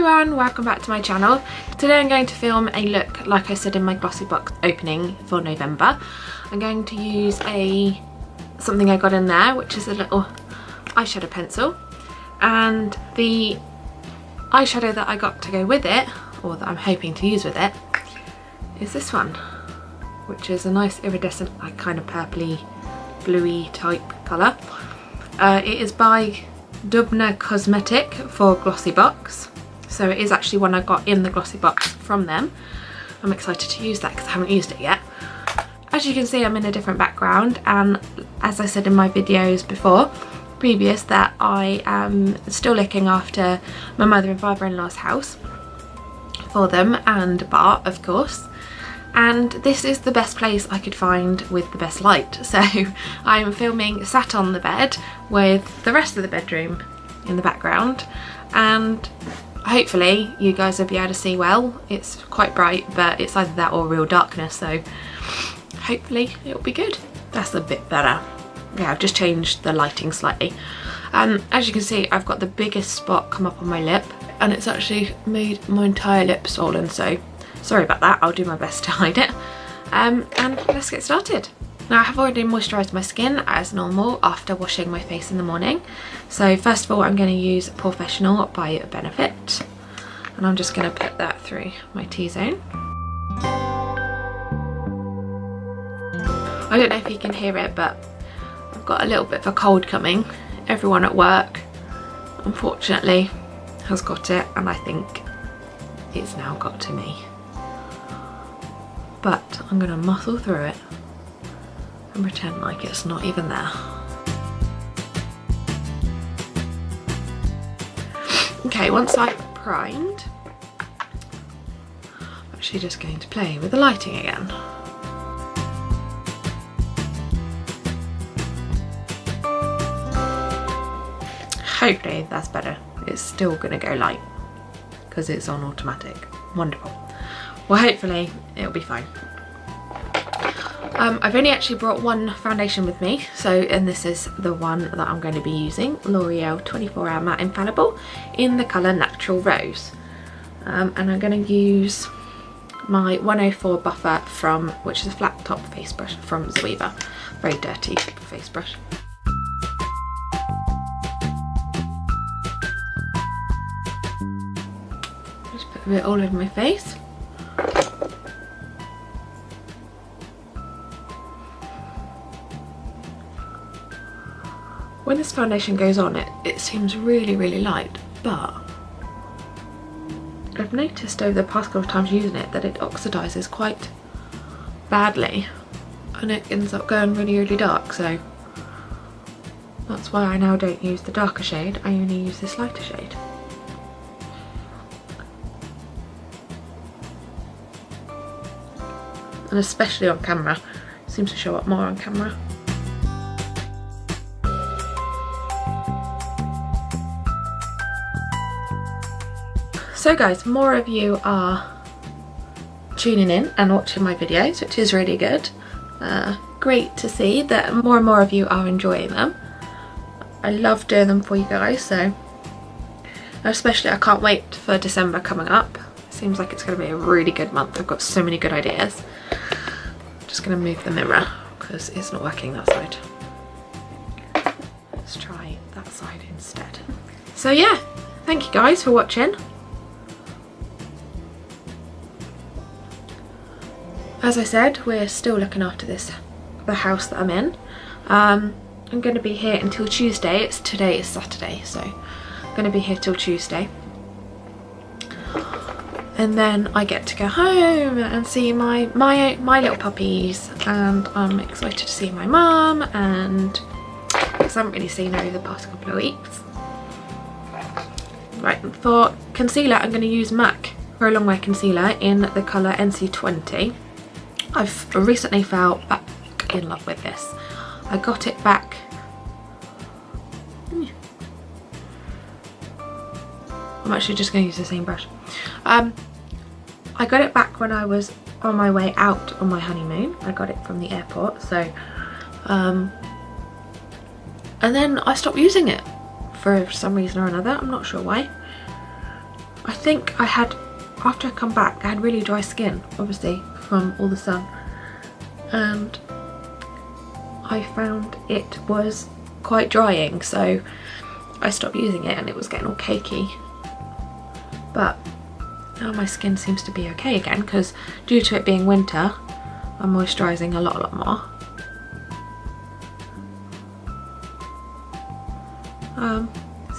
everyone, welcome back to my channel. Today I'm going to film a look like I said in my Glossybox opening for November. I'm going to use something I got in there, which is a little eyeshadow pencil, and the eyeshadow that I got to go with it, or that I'm hoping to use with it, is this one, which is a nice iridescent, like kind of purpley bluey type colour. It is by Dubna Cosmetic for Glossybox, so it is actually one I got in the Glossybox from them. I'm excited to use that because I haven't used it yet. As you can see, I'm in a different background, and as I said in my videos previous, that I am still looking after my mother and father-in-law's house for them, and Bart of course, and this is the best place I could find with the best light. So I'm filming sat on the bed with the rest of the bedroom in the background, and hopefully you guys will be able to see well. It's quite bright, but it's either that or real darkness, so hopefully it'll be good. That's a bit better. Yeah, I've just changed the lighting slightly. As you can see, I've got the biggest spot come up on my lip, and it's actually made my entire lip swollen, so sorry about that. I'll do my best to hide it. And let's get started. Now, I have already moisturised my skin as normal after washing my face in the morning. So first of all, I'm going to use Porefessional by Benefit, and I'm just going to put that through my T-zone. I don't know if you can hear it, but I've got a little bit of a cold coming. Everyone at work, unfortunately, has got it, and I think it's now got to me. But I'm going to muscle through it and pretend like it's not even there. Okay, once I've primed, I'm actually just going to play with the lighting again. Hopefully that's better. It's still going to go light because it's on automatic. Wonderful. Well, hopefully it'll be fine. I've only actually brought one foundation with me, and this is the one that I'm going to be using, L'Oreal 24 Hour Matte Infallible in the colour Natural Rose. And I'm going to use my 104 buffer which is a flat top face brush from Zoeva. Very dirty face brush. Just put a bit all over my face. When this foundation goes on, it seems really, really light, but I've noticed over the past couple of times using it that it oxidises quite badly, and it ends up going really, really dark, so that's why I now don't use the darker shade, I only use this lighter shade. And especially on camera, it seems to show up more on camera. So guys, more of you are tuning in and watching my videos, which is really good. Great to see that more and more of you are enjoying them. I love doing them for you guys, so especially I can't wait for December coming up. It seems like it's going to be a really good month. I've got so many good ideas. I'm just going to move the mirror because it's not working that side. Let's try that side instead. So yeah, thank you guys for watching. As I said, we're still looking after the house that I'm in. I'm going to be here until Tuesday. Today is Saturday, so I'm going to be here till Tuesday. And then I get to go home and see my little puppies, and I'm excited to see my mum, and because I haven't really seen her over the past couple of weeks. Right, for concealer, I'm going to use MAC for a Longwear concealer in the colour NC20. I've recently fell back in love with this. I got it back. I'm actually just going to use the same brush. I got it back when I was on my way out on my honeymoon. I got it from the airport, so and then I stopped using it for some reason or another. I'm not sure why. I think I had, after I come back, I had really dry skin, obviously, from all the sun. And I found it was quite drying, so I stopped using it and it was getting all cakey. But now my skin seems to be okay again, because due to it being winter, I'm moisturising a lot more.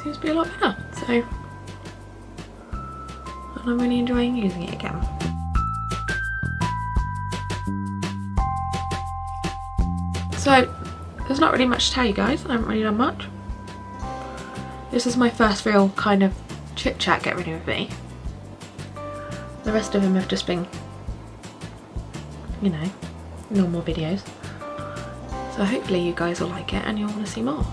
Seems to be a lot better, so, and I'm really enjoying using it again. So there's not really much to tell you guys. I haven't really done much. This is my first real kind of chit chat get ready with me. The rest of them have just been, you know, normal videos. So hopefully you guys will like it and you'll want to see more.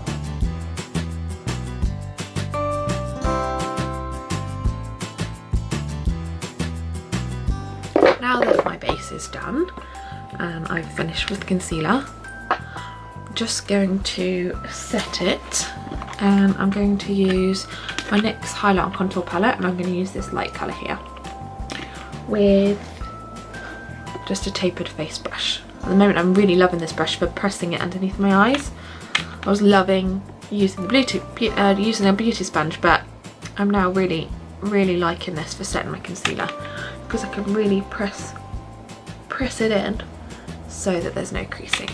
Now that my base is done and I've finished with concealer, I'm just going to set it, and I'm going to use my NYX highlight and contour palette, and I'm going to use this light colour here with just a tapered face brush. At the moment I'm really loving this brush for pressing it underneath my eyes. I was loving using the using a beauty sponge, but I'm now really liking this for setting my concealer, because I can really press it in so that there's no creasing.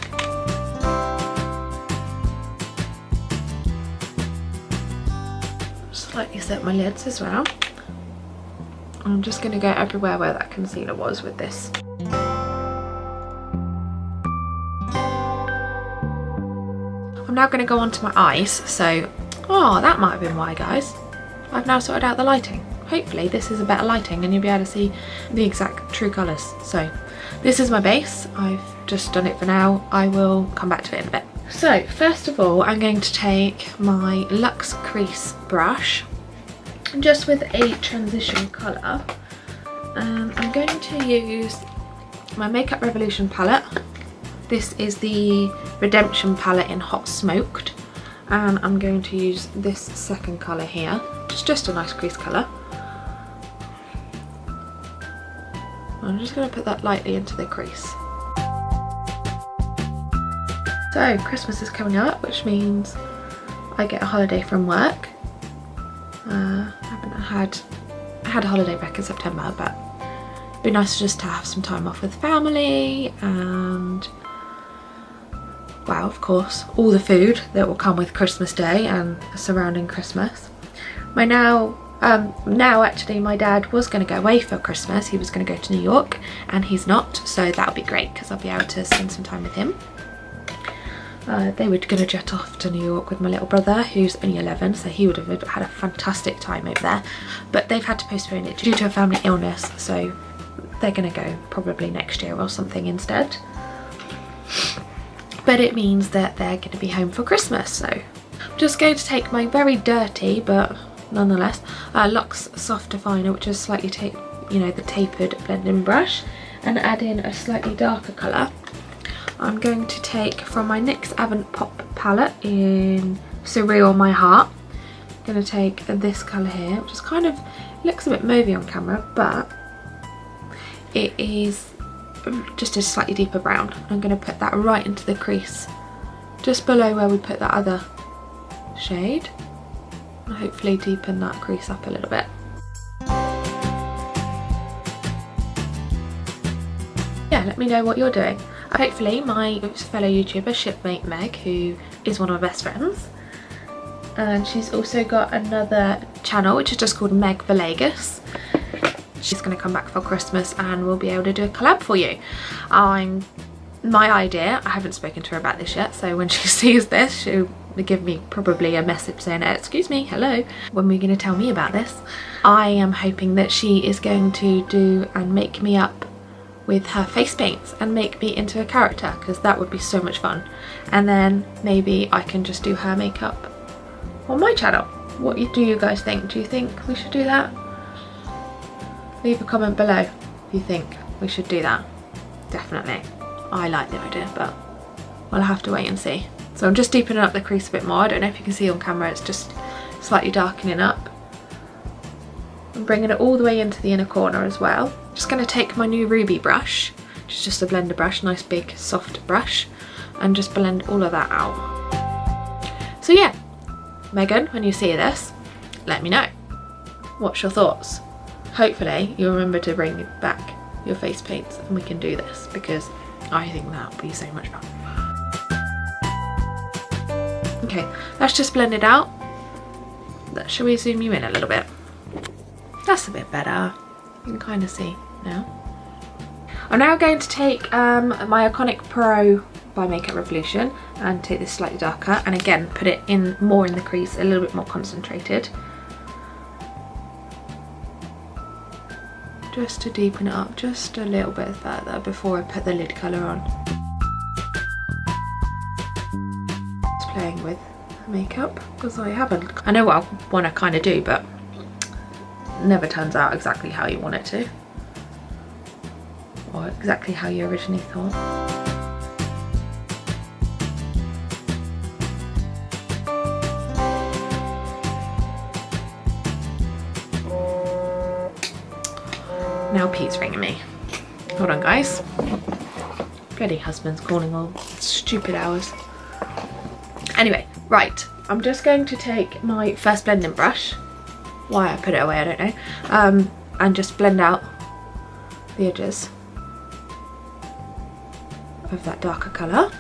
Slightly set my lids as well. I'm just going to go everywhere where that concealer was with this. I'm now going to go on to my eyes, so, oh, that might have been why, guys. I've now sorted out the lighting. Hopefully this is a better lighting and you'll be able to see the exact true colours. So this is my base. I've just done it for now. I will come back to it in a bit. So first of all, I'm going to take my Luxe Crease brush, just with a transition colour, and I'm going to use my Makeup Revolution palette. This is the Redemption palette in Hot Smoked, and I'm going to use this second colour here, which is just a nice crease colour. I'm just going to put that lightly into the crease. So Christmas is coming up, which means I get a holiday from work. I had a holiday back in September, but it'd be nice just to have some time off with family, and well, of course, all the food that will come with Christmas Day and surrounding Christmas. Now actually my dad was going to go away for Christmas. He was going to go to New York, and he's not, so that'll be great because I'll be able to spend some time with him. They were going to jet off to New York with my little brother, who's only 11, so he would have had a fantastic time over there, but they've had to postpone it due to a family illness, so they're going to go probably next year or something instead. But it means that they're going to be home for Christmas, so I'm just going to take my very dirty but nonetheless Luxe Soft Definer, which is slightly the tapered blending brush, and add in a slightly darker colour. I'm going to take from my NYX Avant Pop palette in Surreal My Heart. I'm going to take this colour here, which is kind of, looks a bit mauvey on camera, but it is just a slightly deeper brown. I'm going to put that right into the crease, just below where we put that other shade, and hopefully deepen that crease up a little bit. Yeah, let me know what you're doing. Hopefully my fellow YouTuber Shipmate Meg, who is one of my best friends, and she's also got another channel which is just called Meg Villegas. She's going to come back for Christmas and we'll be able to do a collab for you. My idea, I haven't spoken to her about this yet, so when she sees this she'll give me probably a message saying, excuse me, hello, when we're going to tell me about this. I am hoping that she is going to do and make me up with her face paints and make me into a character, because that would be so much fun. And then maybe I can just do her makeup on my channel. What do you guys think? Do you think we should do that? Leave a comment below if you think we should do that. Definitely. I like the idea, but we'll have to wait and see. So I'm just deepening up the crease a bit more. I don't know if you can see on camera, it's just slightly darkening up. I'm bringing it all the way into the inner corner as well. Just going to take my new Ruby brush, which is just a blender brush, nice big soft brush, and just blend all of that out. So yeah, Megan, when you see this, let me know. What's your thoughts? Hopefully you'll remember to bring back your face paints and we can do this, because I think that would be so much fun. Okay, let's just blend it out. Shall we zoom you in a little bit? That's a bit better. You can kind of see now. I'm now going to take my Iconic Pro by Makeup Revolution and take this slightly darker, and again put it in more in the crease, a little bit more concentrated, just to deepen it up just a little bit further before I put the lid colour on. Just playing with makeup because I know what I want to kind of do, but it never turns out exactly how you want it to, or exactly how you originally thought. Now Pete's ringing me. Hold on guys. Bloody husband's calling all stupid hours. Anyway, right, I'm just going to take my first blending brush, why I put it away I don't know, and just blend out the edges of that darker colour.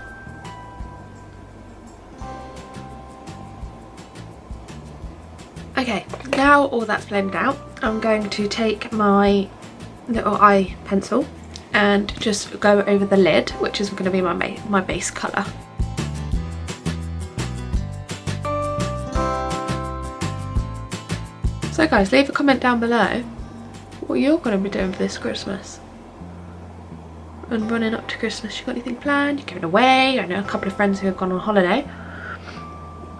Okay, now all that's blended out, I'm going to take my little eye pencil and just go over the lid, which is going to be my base colour. So guys, leave a comment down below what you're going to be doing for this Christmas. And running up to Christmas, you got anything planned? You're going away? I know a couple of friends who have gone on holiday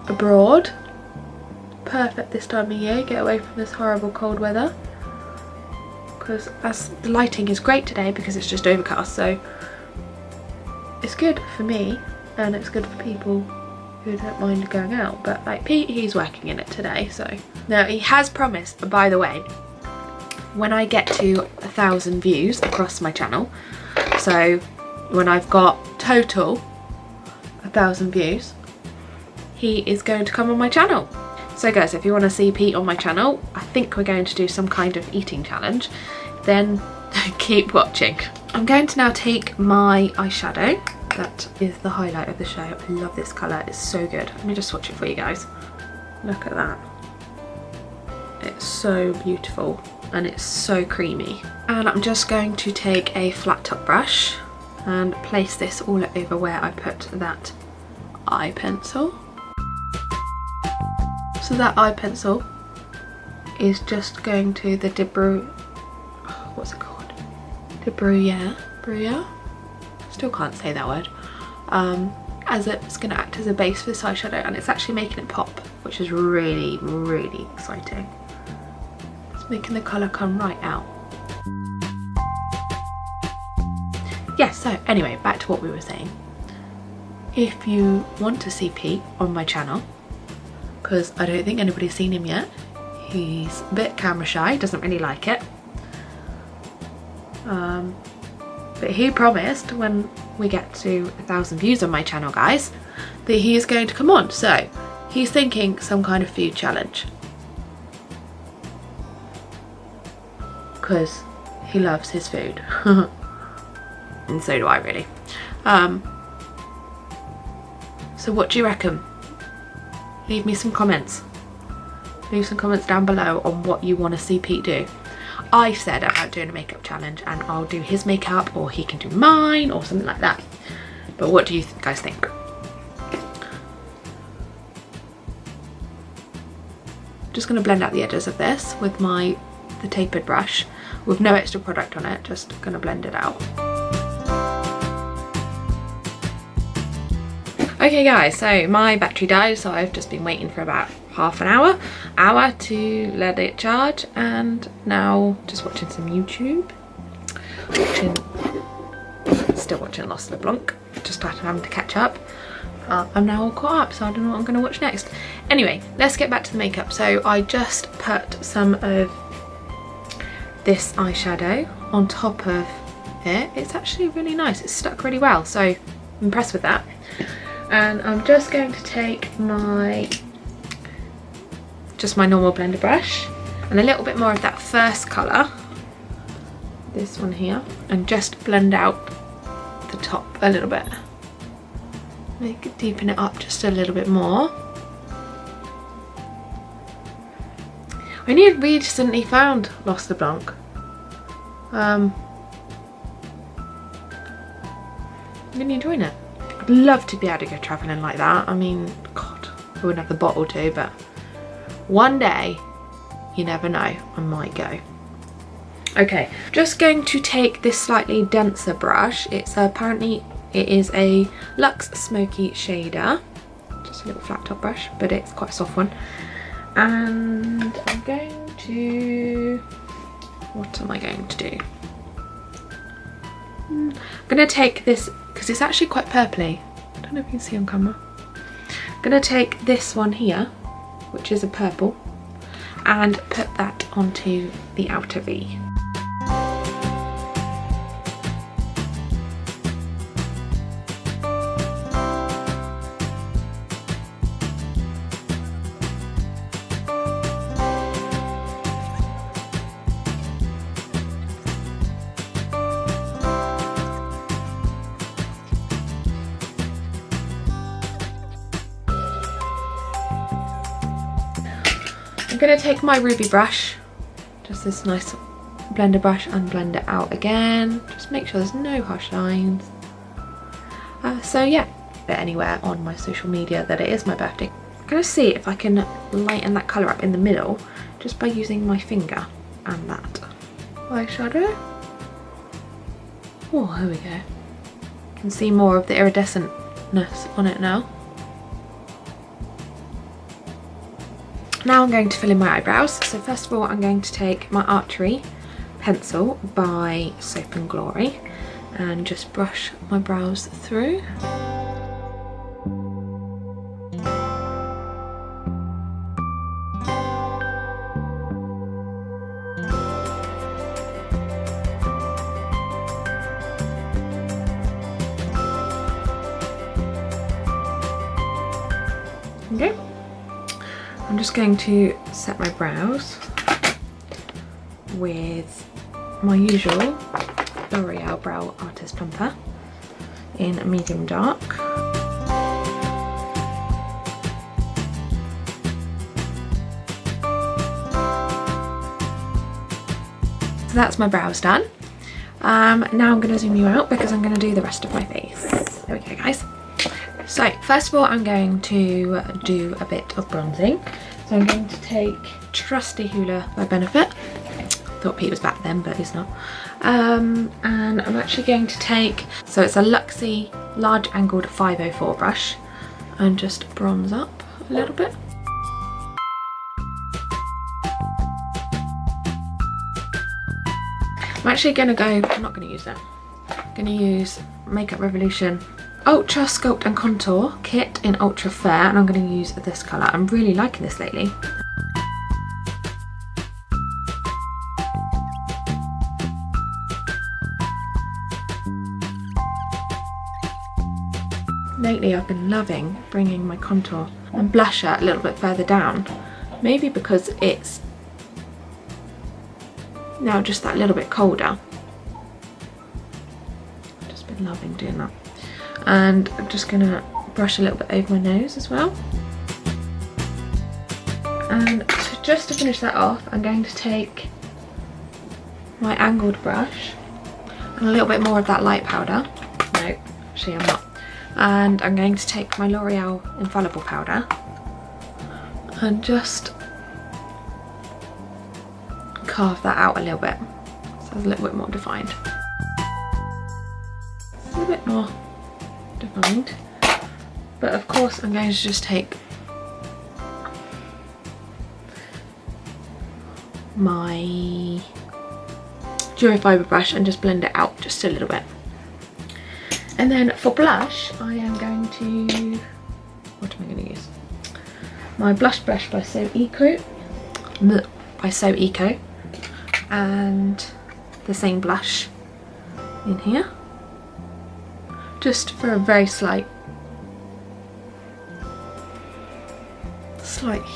abroad. Perfect this time of year, get away from this horrible cold weather. Because as the lighting is great today because it's just overcast, so it's good for me and it's good for people who don't mind going out. But like Pete, he's working in it today, so. Now he has promised, by the way, when I get to 1,000 views across my channel, so when I've got total 1,000 views, he is going to come on my channel. So guys, if you want to see Pete on my channel, I think we're going to do some kind of eating challenge, then keep watching. I'm going to now take my eyeshadow. That is the highlight of the show. I love this colour, it's so good. Let me just swatch it for you guys. Look at that. It's so beautiful and it's so creamy. And I'm just going to take a flat top brush and place this all over where I put that eye pencil. So that eye pencil is just going to the what's it called? Bruyere? Still can't say that word. As it's going to act as a base for this eyeshadow, and it's actually making it pop, which is really, really exciting. It's making the colour come right out. Yeah, so anyway, back to what we were saying. If you want to see Pete on my channel, because I don't think anybody's seen him yet, he's a bit camera shy, doesn't really like it. But he promised when we get to 1,000 views on my channel, guys, that he is going to come on. So he's thinking some kind of food challenge, because he loves his food. And so do I, really. So what do you reckon? Leave me some comments. Leave some comments down below on what you want to see Pete do. I said about doing a makeup challenge, and I'll do his makeup or he can do mine or something like that. But what do you guys think? Just going to blend out the edges of this with the tapered brush with no extra product on it, just going to blend it out. Okay guys, so my battery died, so I've just been waiting for about half an hour to let it charge, and now just watching some YouTube. Still watching Lost LeBlanc, just having to catch up. I'm now all caught up, so I don't know what I'm going to watch next. Anyway, let's get back to the makeup. So I just put some of this eyeshadow on top of it. It's actually really nice. It's stuck really well, so I'm impressed with that. And I'm just going to take my normal blender brush and a little bit more of that first colour, this one here, and just blend out the top a little bit. Deepen it up just a little bit more. I only recently found Lost Blanc. I'm really enjoying it. I'd love to be able to go travelling like that. I mean, God, I wouldn't have the bottle to, but one day, you never know, I might go. Okay, just going to take this slightly denser brush. It's apparently, it is a Luxe Smoky Shader. Just a little flat top brush, but it's quite a soft one. And I'm going to, what am I going to do? I'm going to take this, because it's actually quite purpley. I don't know if you can see on camera. I'm going to take this one here, which is a purple, and put that onto the outer V. I'm going to take my ruby brush, just this nice blender brush, and blend it out again. Just make sure there's no harsh lines. So yeah, put it anywhere on my social media that it is my birthday. I'm going to see if I can lighten that colour up in the middle just by using my finger and that eyeshadow. Oh, there we go. You can see more of the iridescentness on it now. Now I'm going to fill in my eyebrows. So first of all, I'm going to take my Archery pencil by Soap and Glory and just brush my brows through. Okay. I'm just going to set my brows with my usual L'Oreal Brow Artist Plumper in medium dark. So that's my brows done. Now I'm going to zoom you out because I'm going to do the rest of my face. There we go, guys. So first of all, I'm going to do a bit of bronzing. So I'm going to take Trusty Hoola by Benefit. Thought Pete was back then, but he's not. And I'm actually going to take, so it's a Luxy large angled 504 brush, and just bronze up a little bit. I'm actually going to go, I'm not going to use that. I'm going to use Makeup Revolution Ultra Sculpt and Contour Kit in Ultra Fair, and I'm going to use this colour. I'm really liking this lately. Lately I've been loving bringing my contour and blusher a little bit further down, maybe because it's now just that little bit colder. I've just been loving doing that. And I'm just going to brush a little bit over my nose as well. And just to finish that off, I'm going to take my angled brush and a little bit more of that light powder. No, actually I'm not. And I'm going to take my L'Oreal Infallible powder and just carve that out a little bit so it's a little bit more defined. A little bit more defined, but of course I'm going to just take my Duo Fibre brush and just blend it out just a little bit. And then for blush, I am going to, what am I going to use? My blush brush by So Eco. and the same blush in here, just for a very slight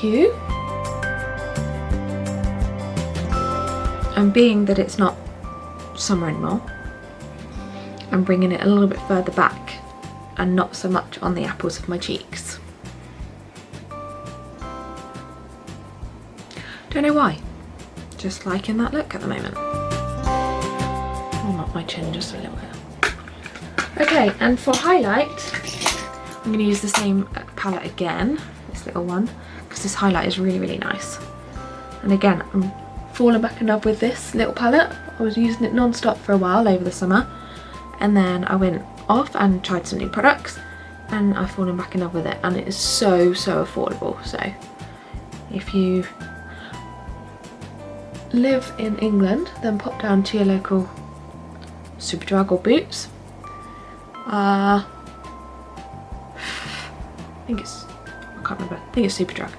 hue. And being that it's not summer anymore, I'm bringing it a little bit further back and not so much on the apples of my cheeks. Don't know why, just liking that look at the moment. Well, not my chin, just a little bit. Okay, and for highlight, I'm going to use the same palette again, this little one, because this highlight is really, really nice. And again, I'm fallen back in love with this little palette. I was using it non-stop for a while over the summer, and then I went off and tried some new products, and I've fallen back in love with it, and it is so, so affordable. So if you live in England, then pop down to your local Superdrug or Boots. I think it's, I can't remember, I think it's Superdrug.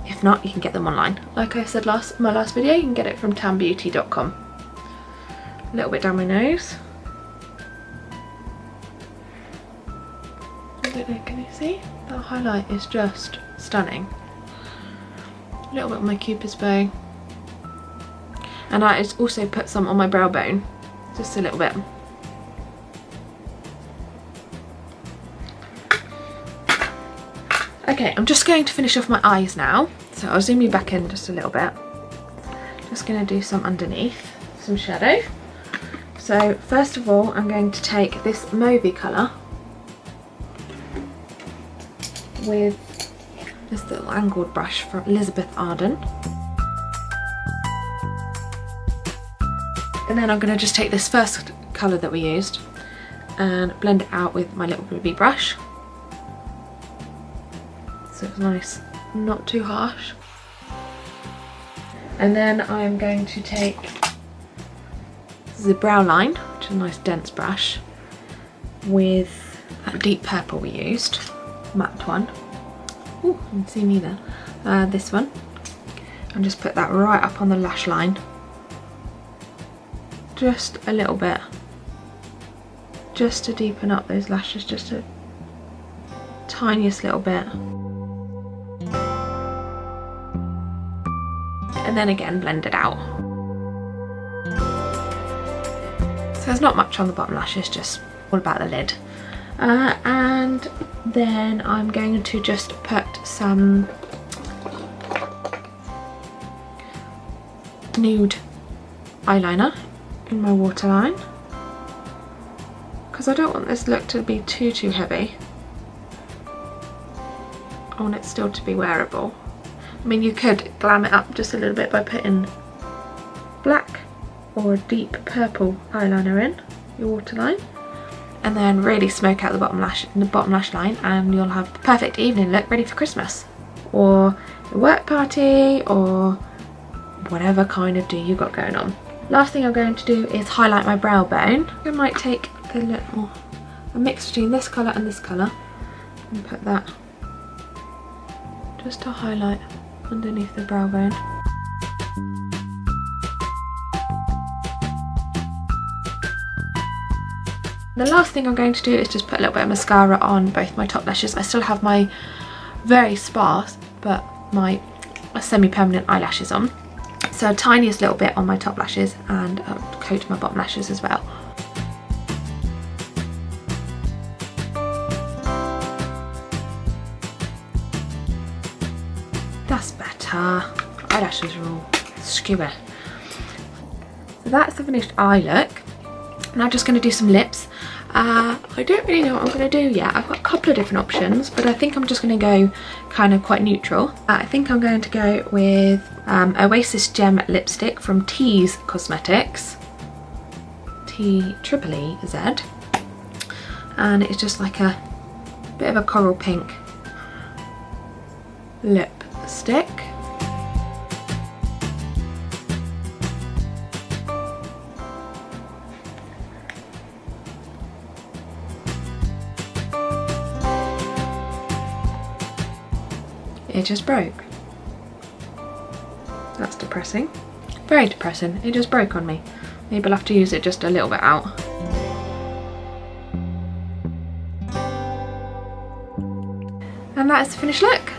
If not, you can get them online. Like I said in my last video, you can get it from townbeauty.com. A little bit down my nose. I don't know, can you see? That highlight is just stunning. A little bit on my Cupid's bow. And I also put some on my brow bone, just a little bit. Okay, I'm just going to finish off my eyes now. So I'll zoom you back in just a little bit. Just going to do some underneath, some shadow. So first of all, I'm going to take this Mauve colour with this little angled brush from Elizabeth Arden. And then I'm going to just take this first colour that we used and blend it out with my little ruby brush. So it's nice, not too harsh. And then I'm going to take the brow line, which is a nice dense brush, with that deep purple we used, matte one. Ooh, you can see me there. This one. And just put that right up on the lash line. Just a little bit. Just to deepen up those lashes, just a tiniest little bit. And then again blend it out. So there's not much on the bottom lashes, just all about the lid. And then I'm going to just put some nude eyeliner in my waterline, because I don't want this look to be too heavy. I want it still to be wearable. I mean, you could glam it up just a little bit by putting black or a deep purple eyeliner in your waterline, and then really smoke out the bottom lash line, and you'll have the perfect evening look ready for Christmas or a work party or whatever kind of do you got going on. Last thing I'm going to do is highlight my brow bone. I might take a mix between this colour and this colour and put that just to highlight underneath the brow bone. The last thing I'm going to do is just put a little bit of mascara on both my top lashes. I still have my very sparse but my semi-permanent eyelashes on. So a tiniest little bit on my top lashes and a coat of my bottom lashes as well. That's better. Eyelashes are all skewer. So that's the finished eye look. Now I'm just going to do some lips. I don't really know what I'm going to do yet. I've got a couple of different options, but I think I'm just going to go kind of quite neutral. I think I'm going to go with Oasis Gem lipstick from Tease Cosmetics. T-triple-E-Z. And it's just like a bit of a coral pink lipstick. It just broke. That's depressing. Very depressing. It just broke on me. Maybe I'll have to use it just a little bit out. And that is the finished look.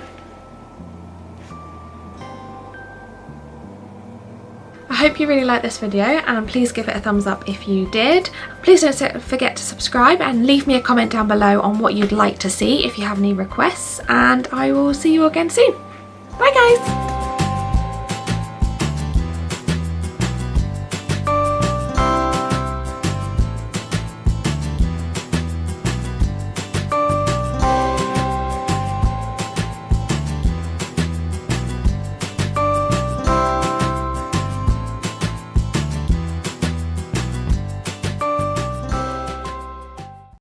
I hope you really liked this video, and please give it a thumbs up if you did. Please don't forget to subscribe and leave me a comment down below on what you'd like to see if you have any requests, and I will see you again soon. Bye guys!